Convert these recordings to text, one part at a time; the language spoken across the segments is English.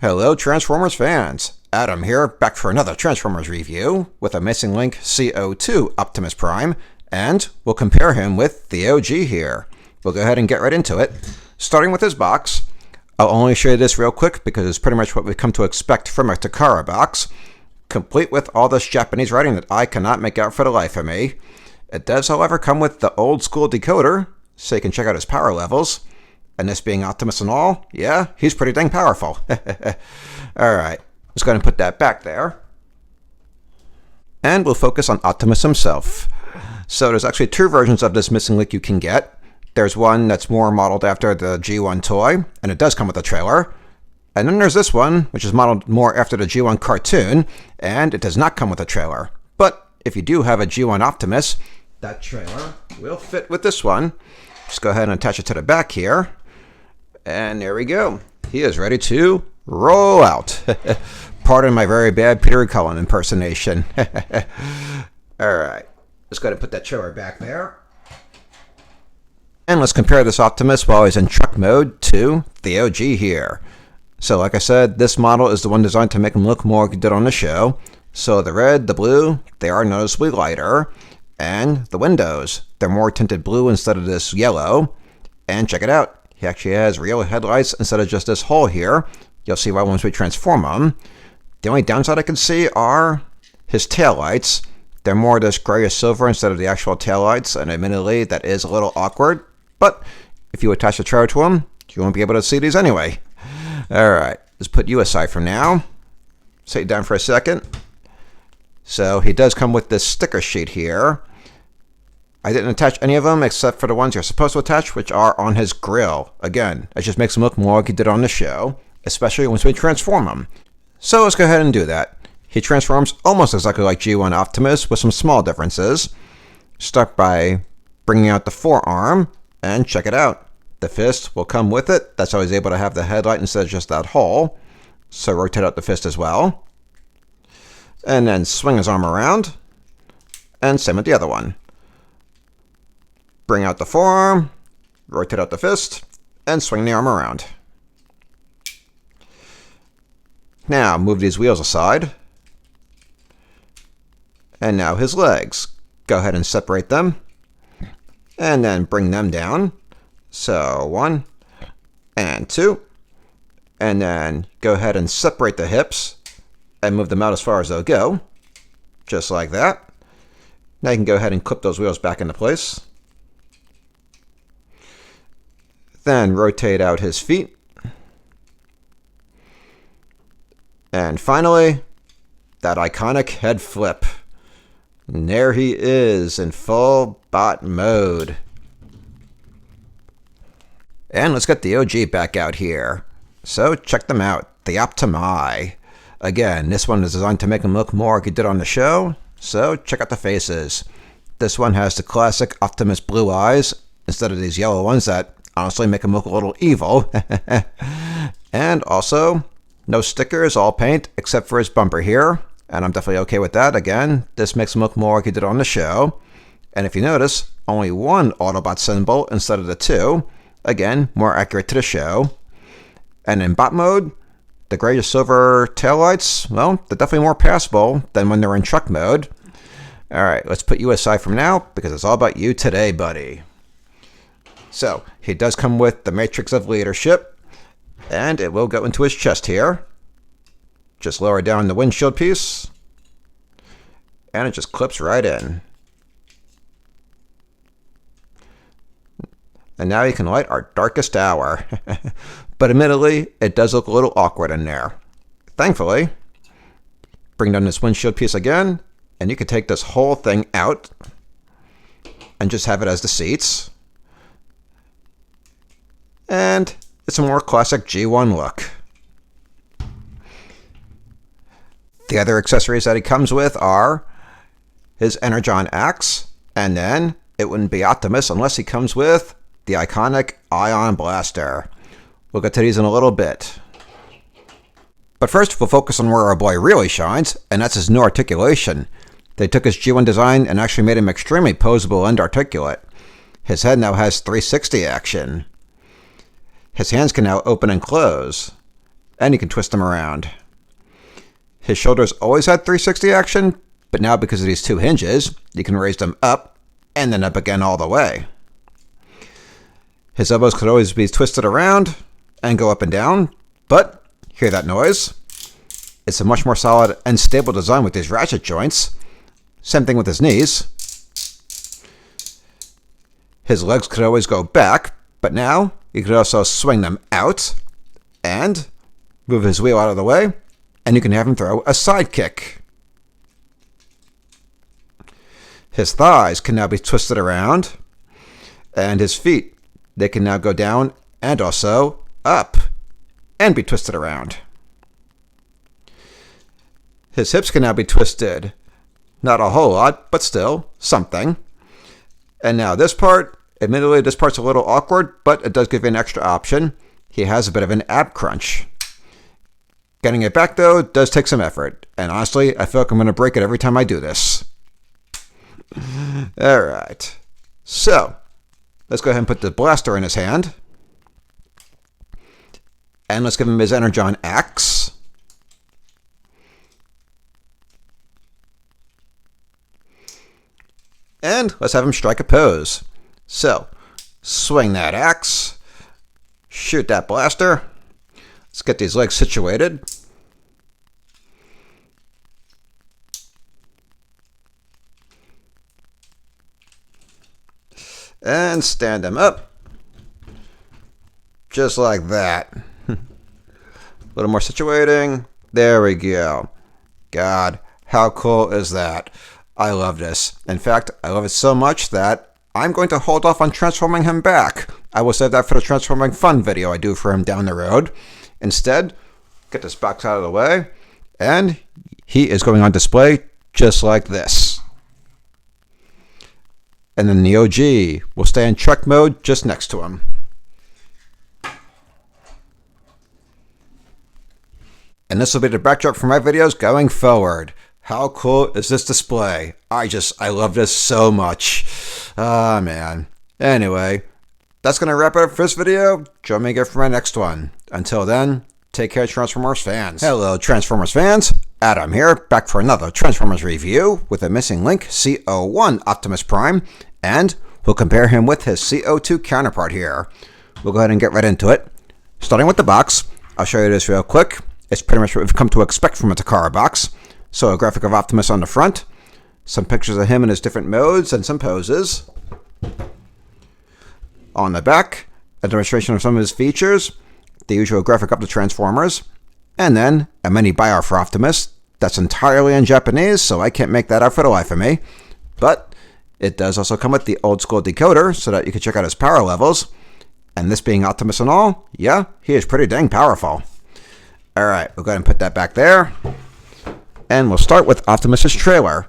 Hello Transformers fans! Adam here, back for another Transformers review with a missing link C-02 Optimus Prime, and we'll compare him with the OG here. We'll go ahead and get right into it. Starting with his box, I'll only show you this real quick because it's pretty much what we've come to expect from a Takara box, complete with all this Japanese writing that I cannot make out for the life of me. It does, however, come with the old school decoder, so you can check out his power levels. And this being Optimus and all, yeah, he's pretty dang powerful. Alright, let's go ahead and put that back there. And we'll focus on Optimus himself. So there's actually two versions of this missing link you can get. There's one that's more modeled after the G1 toy, and it does come with a trailer. And then there's this one, which is modeled more after the G1 cartoon, and it does not come with a trailer. But if you do have a G1 Optimus, that trailer will fit with this one. Just go ahead and attach it to the back here. And there we go. He is ready to roll out. Pardon my very bad Peter Cullen impersonation. Alright, let's go ahead and put that trailer back there. And let's compare this Optimus while he's in truck mode to the OG here. So like I said, this model is the one designed to make him look more like he did on the show. So the red, the blue, they are noticeably lighter. And the windows, they're more tinted blue instead of this yellow. And check it out. He actually has real headlights instead of just this hole here. You'll see why once we transform him. The only downside I can see are his taillights. They're more this grayish silver instead of the actual taillights, and admittedly that is a little awkward. But if you attach the trailer to him, you won't be able to see these anyway. Alright, let's put you aside for now. Sit down for a second. So he does come with this sticker sheet here. I didn't attach any of them except for the ones you're supposed to attach, which are on his grill. Again, it just makes him look more like he did on the show, especially once we transform him. So let's go ahead and do that. He transforms almost exactly like G1 Optimus with some small differences. Start by bringing out the forearm, and check it out. The fist will come with it. That's how he's able to have the headlight instead of just that hole. So rotate out the fist as well. And then swing his arm around. And same with the other one. Bring out the forearm, rotate out the fist, and swing the arm around. Now move these wheels aside. And now his legs. Go ahead and separate them. And then bring them down. So 1 and 2. And then go ahead and separate the hips and move them out as far as they'll go. Just like that. Now you can go ahead and clip those wheels back into place. Then rotate out his feet. And finally, that iconic head flip. And there he is in full bot mode. And let's get the OG back out here. So check them out, the OPTIMUS. Again, this one is designed to make him look more like he did on the show. So check out the faces. This one has the classic Optimus blue eyes instead of these yellow ones that honestly make him look a little evil. And also, no stickers, all paint, except for his bumper here. And I'm definitely okay with that. Again, this makes him look more like he did on the show. And if you notice, only one Autobot symbol instead of the two. Again, more accurate to the show. And in bot mode, the grayish silver taillights, well, they're definitely more passable than when they're in truck mode. Alright, let's put you aside from now, because it's all about you today, buddy. So, he does come with the Matrix of Leadership, and it will go into his chest here. Just lower down the windshield piece, and it just clips right in. And now you can light our darkest hour. But admittedly, it does look a little awkward in there. Thankfully, bring down this windshield piece again, and you can take this whole thing out and just have it as the seats. And it's a more classic G1 look. The other accessories that he comes with are his Energon axe, and then it wouldn't be Optimus unless he comes with the iconic Ion Blaster. We'll get to these in a little bit. But first, we'll focus on where our boy really shines, and that's his new articulation. They took his G1 design and actually made him extremely posable and articulate. His head now has 360 action. His hands can now open and close. and you can twist them around. His shoulders always had 360 action, but now because of these two hinges, you can raise them up and then up again all the way. His elbows could always be twisted around and go up and down, but hear that noise? It's a much more solid and stable design with these ratchet joints. Same thing with his knees. His legs could always go back, but now you could also swing them out and move his wheel out of the way, and you can have him throw a side kick. His thighs can now be twisted around, and his feet, they can now go down and also up and be twisted around. His hips can now be twisted. Not a whole lot, but still something. And now this part, admittedly this part's a little awkward, but it does give you an extra option. He has a bit of an ab crunch. Getting it back though does take some effort, and honestly, I feel like I'm going to break it every time I do this. Alright, so let's go ahead and put the blaster in his hand. And let's give him his Energon axe. And let's have him strike a pose. So, swing that axe, shoot that blaster. Let's get these legs situated. And stand them up. Just like that. A little more situating. There we go. God, how cool is that? I love this. In fact, I love it so much that I'm going to hold off on transforming him back. I will save that for the transforming fun video I do for him down the road. Instead, get this box out of the way, and he is going on display just like this. And then the OG will stay in truck mode just next to him. And this will be the backdrop for my videos going forward. How cool is this display? I love this so much. Ah, man. Anyway, that's going to wrap it up for this video. Join me again for my next one. Until then, take care, Transformers fans. Hello, Transformers fans. Adam here, back for another Transformers review with a missing link, C-01 Optimus Prime, and we'll compare him with his C-02 counterpart here. We'll go ahead and get right into it. Starting with the box, I'll show you this real quick. It's pretty much what we've come to expect from a Takara box. So a graphic of Optimus on the front, some pictures of him in his different modes and some poses. On the back, a demonstration of some of his features, the usual graphic of the Transformers, and then a mini bio for Optimus that's entirely in Japanese, so I can't make that out for the life of me. But it does also come with the old school decoder so that you can check out his power levels. And this being Optimus and all, yeah, he is pretty dang powerful. Alright, we'll go ahead and put that back there. And we'll start with Optimus's trailer.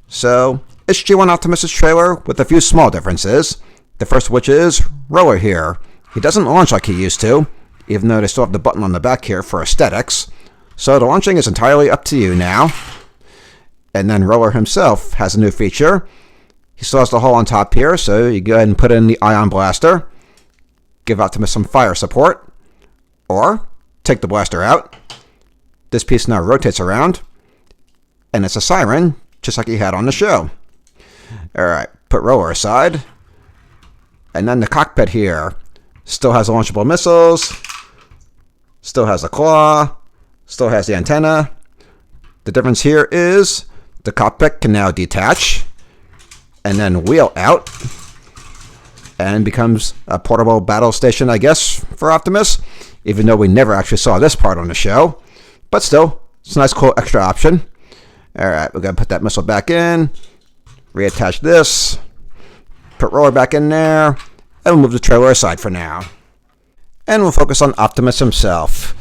So, it's G1 Optimus's trailer with a few small differences. The first of which is Roller here. He doesn't launch like he used to, even though they still have the button on the back here for aesthetics. So the launching is entirely up to you now. And then Roller himself has a new feature. He still has the hole on top here, so you go ahead and put in the Ion Blaster. Give Optimus some fire support. Or, take the blaster out. This piece now rotates around. And it's a siren, just like he had on the show. Alright, put Roller aside. And then the cockpit here still has launchable missiles, still has a claw, still has the antenna. The difference here is the cockpit can now detach and then wheel out and becomes a portable battle station, I guess, for Optimus, even though we never actually saw this part on the show. But still, it's a nice, cool extra option. Alright, we're going to put that missile back in, reattach this, put Roller back in there, and we'll move the trailer aside for now. And we'll focus on Optimus himself.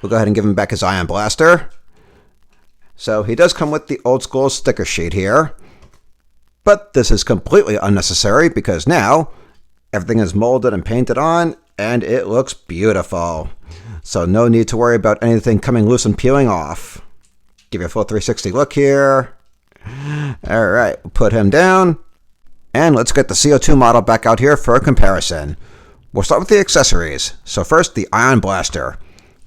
We'll go ahead and give him back his Ion Blaster. So he does come with the old school sticker sheet here. But this is completely unnecessary because now everything is molded and painted on and it looks beautiful. So no need to worry about anything coming loose and peeling off. Give you a full 360 look here. Alright, we'll put him down. And let's get the C-02 model back out here for a comparison. We'll start with the accessories. So first, the Ion Blaster.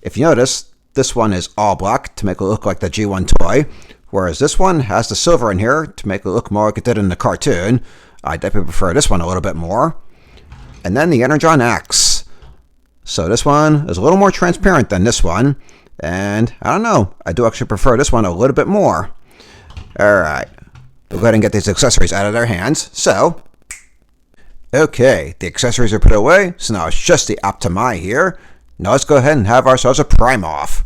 If you notice, This one is all black to make it look like the G1 toy, whereas this one has the silver in here to make it look more like it did in the cartoon. I definitely prefer this one a little bit more. And then the Energon X. So this one is a little more transparent than this one, and I don't know, I do actually prefer this one a little bit more. Alright, we'll go ahead and get these accessories out of their hands. So, okay, the accessories are put away, so now it's just the OPTIMUS here. Now let's go ahead and have ourselves a prime off.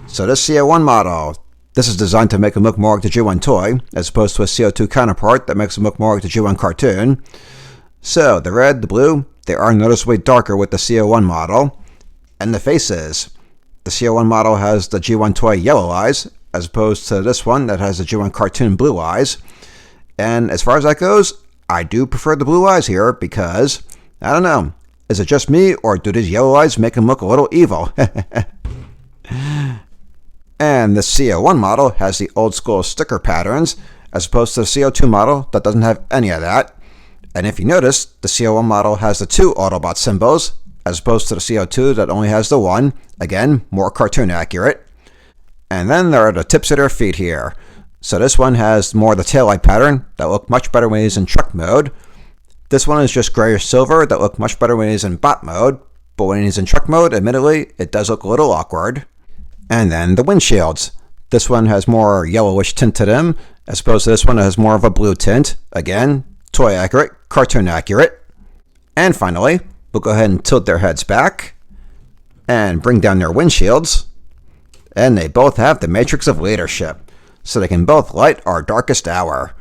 So this C-01 model, this is designed to make him look more like the G1 toy, as opposed to a C-02 counterpart that makes him look more like the G1 cartoon. So the red, the blue, they are noticeably darker with the C-01 model. And the faces, the C-01 model has the G1 toy yellow eyes, as opposed to this one that has the G1 cartoon blue eyes. And as far as that goes, I do prefer the blue eyes here because, I don't know, is it just me or do these yellow eyes make him look a little evil? And the C-01 model has the old school sticker patterns, as opposed to the C-02 model that doesn't have any of that. And if you notice, the C-01 model has the 2 Autobot symbols, as opposed to the C-02 that only has the 1. Again, more cartoon accurate. And then there are the tips of their feet here. So this one has more of the taillight pattern that look much better when he's in truck mode. This one is just grayish silver that look much better when he's in bot mode, but when he's in truck mode, admittedly, it does look a little awkward. And then the windshields. This one has more yellowish tint to them, as opposed to this one that has more of a blue tint. Again, toy accurate, cartoon accurate. And finally, we'll go ahead and tilt their heads back and bring down their windshields. And they both have the matrix of leadership, so they can both light our darkest hour.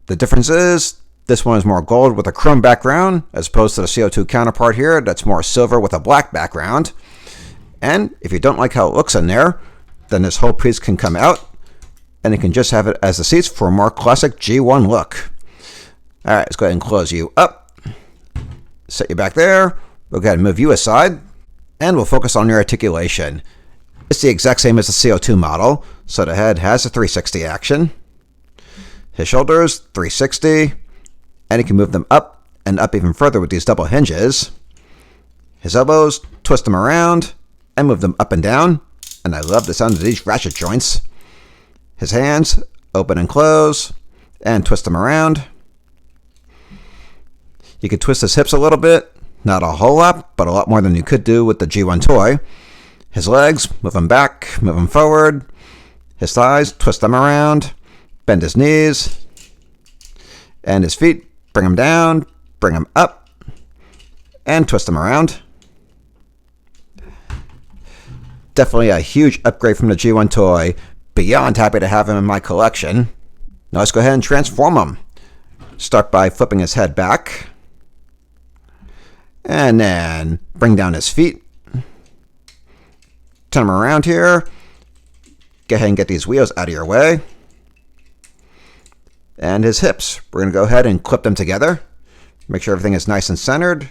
The difference is, this one is more gold with a chrome background, as opposed to the C-02 counterpart here that's more silver with a black background. And if you don't like how it looks in there, then this whole piece can come out, and you can just have it as the seats for a more classic G1 look. Alright, let's go ahead and close you up. Set you back there. We'll go ahead and move you aside, and we'll focus on your articulation. It's the exact same as the C-02 model, so the head has a 360 action. His shoulders, 360, and he can move them up and up even further with these double hinges. His elbows, twist them around, and move them up and down, and I love the sound of these ratchet joints. His hands, open and close, and twist them around. You could twist his hips a little bit, not a whole lot, but a lot more than you could do with the G1 toy. His legs, move them back, move them forward. His thighs, twist them around, bend his knees. And his feet, bring them down, bring them up, and twist them around. Definitely a huge upgrade from the G1 toy. Beyond happy to have him in my collection. Now let's go ahead and transform him. Start by flipping his head back. And then bring down his feet. Turn him around here. Go ahead and get these wheels out of your way. And his hips. We're going to go ahead and clip them together. Make sure everything is nice and centered.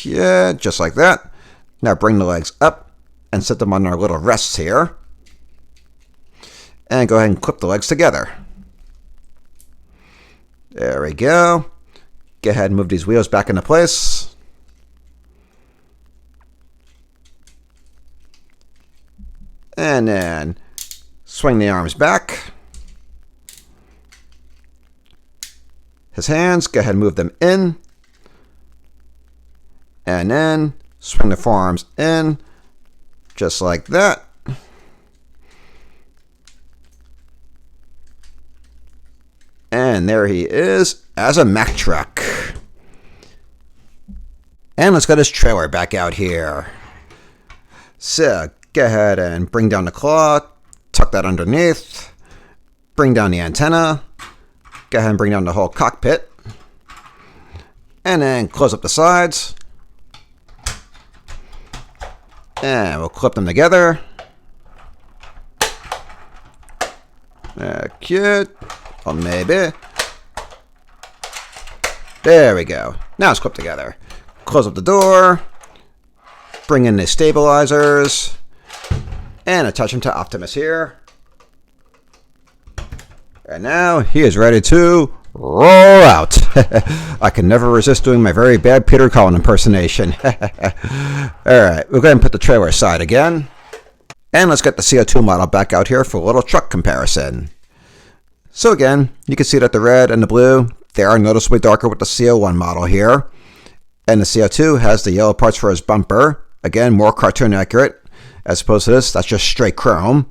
Yeah, just like that. Now bring the legs up and set them on our little rests here. And go ahead and clip the legs together. There we go. Go ahead and move these wheels back into place. And then swing the arms back. His hands, go ahead and move them in. And then swing the forearms in, just like that. And there he is as a Mack truck. And let's get his trailer back out here. So go ahead and bring down the claw, tuck that underneath, bring down the antenna, go ahead and bring down the whole cockpit, and then close up the sides. And we'll clip them together. Cute. Or maybe. There we go. Now it's clipped together. Close up the door. Bring in the stabilizers. And attach them to Optimus here. And now he is ready to roll out. I can never resist doing my very bad Peter Cullen impersonation. Alright, we'll go ahead and put the trailer aside again. And let's get the C-02 model back out here for a little truck comparison. So again, you can see that the red and the blue, they are noticeably darker with the C-01 model here. And the C-02 has the yellow parts for his bumper. Again, more cartoon accurate, as opposed to this, that's just straight chrome.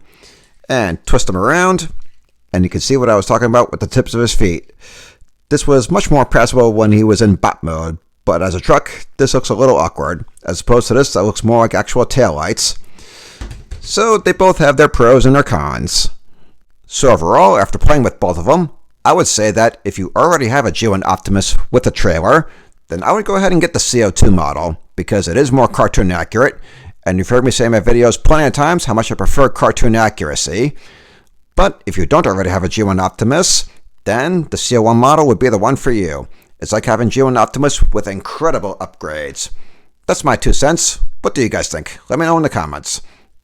And twist them around, and you can see what I was talking about with the tips of his feet. This was much more passable when he was in bot mode, but as a truck, this looks a little awkward, as opposed to this that looks more like actual taillights. So they both have their pros and their cons. So overall, after playing with both of them, I would say that if you already have a G1 Optimus with a trailer, then I would go ahead and get the C-02 model, because it is more cartoon accurate, and you've heard me say in my videos plenty of times how much I prefer cartoon accuracy. But if you don't already have a G1 Optimus, then the C-01 model would be the one for you. It's like having G1 Optimus with incredible upgrades. That's my 2 cents. What do you guys think? Let me know in the comments.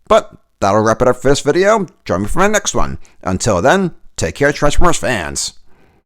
But that'll wrap it up for this video. Join me for my next one. Until then, take care, Transformers fans.